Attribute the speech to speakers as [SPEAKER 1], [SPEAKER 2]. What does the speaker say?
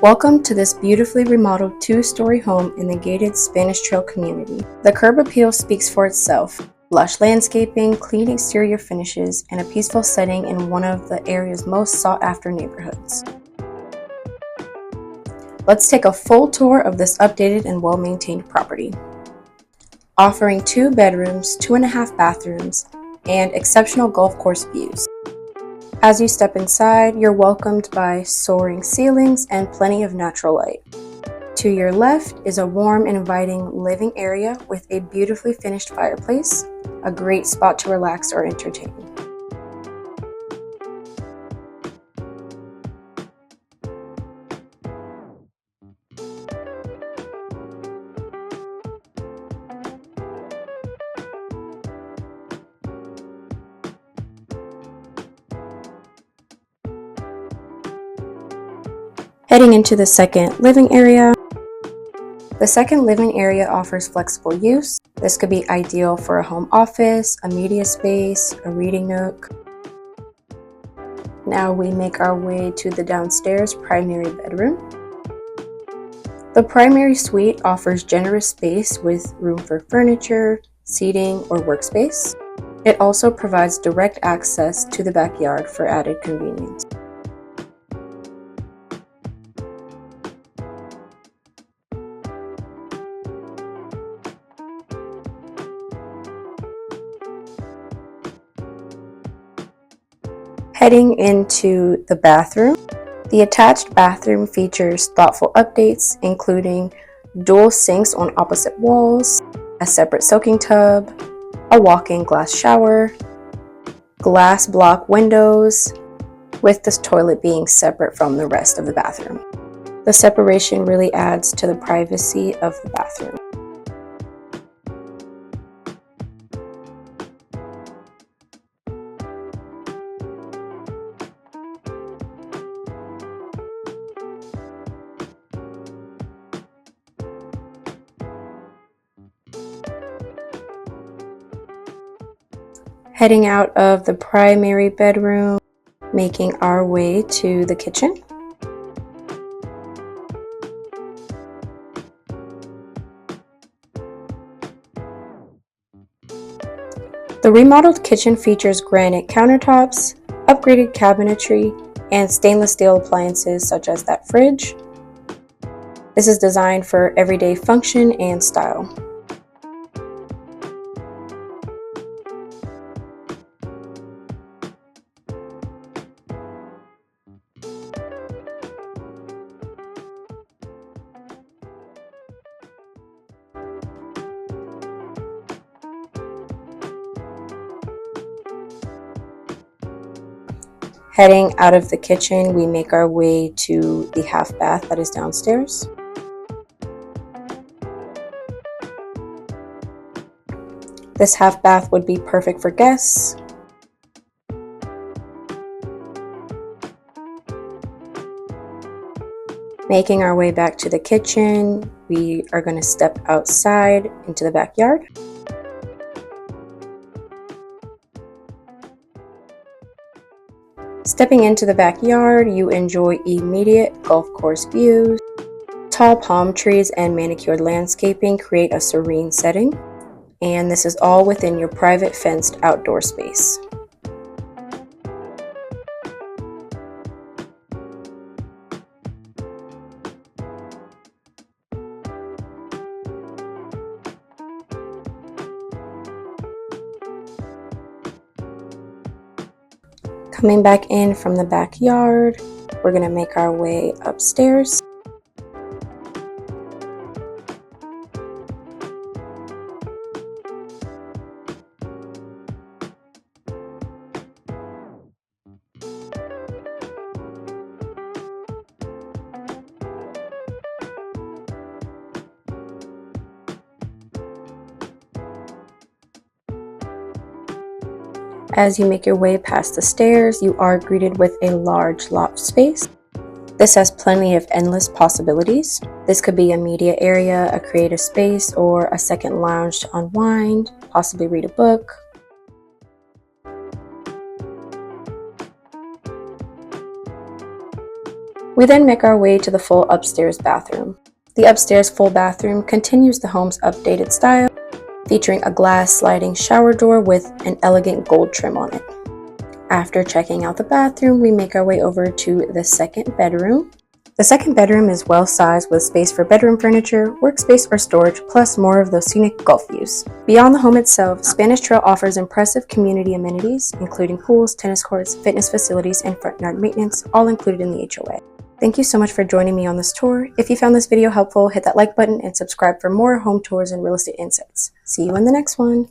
[SPEAKER 1] Welcome to this beautifully remodeled two-story home in the gated Spanish Trail community. The curb appeal speaks for itself. Lush landscaping, clean exterior finishes, and a peaceful setting in one of the area's most sought-after neighborhoods. Let's take a full tour of this updated and well-maintained property. Offering 2 bedrooms, 2.5 bathrooms, and exceptional golf course views. As you step inside, you're welcomed by soaring ceilings and plenty of natural light. To your left is a warm and inviting living area with a beautifully finished fireplace, a great spot to relax or entertain. Heading into the second living area. The second living area offers flexible use. This could be ideal for a home office, a media space, a reading nook. Now we make our way to the downstairs primary bedroom. The primary suite offers generous space with room for furniture, seating, or workspace. It also provides direct access to the backyard for added convenience. Heading into the bathroom. The attached bathroom features thoughtful updates, including dual sinks on opposite walls, a separate soaking tub, a walk-in glass shower, glass block windows, with this toilet being separate from the rest of the bathroom. The separation really adds to the privacy of the bathroom. Heading out of the primary bedroom, making our way to the kitchen. The remodeled kitchen features granite countertops, upgraded cabinetry, and stainless steel appliances such as that fridge. This is designed for everyday function and style. Heading out of the kitchen, we make our way to the half bath that is downstairs. This half bath would be perfect for guests. Making our way back to the kitchen, we are going to step outside into the backyard. Stepping into the backyard, you enjoy immediate golf course views. Tall palm trees and manicured landscaping create a serene setting, and this is all within your private fenced outdoor space. Coming back in from the backyard, we're going to make our way upstairs. As you make your way past the stairs, you are greeted with a large loft space. This has plenty of endless possibilities. This could be a media area, a creative space, or a second lounge to unwind, possibly read a book. We then make our way to the full upstairs bathroom. The upstairs full bathroom continues the home's updated style, featuring a glass sliding shower door with an elegant gold trim on it. After checking out the bathroom, we make our way over to the second bedroom. The second bedroom is well sized with space for bedroom furniture, workspace or storage, plus more of those scenic Gulf views. Beyond the home itself, Spanish Trail offers impressive community amenities, including pools, tennis courts, fitness facilities, and front yard maintenance, all included in the HOA. Thank you so much for joining me on this tour. If you found this video helpful, hit that like button and subscribe for more home tours and real estate insights. See you in the next one.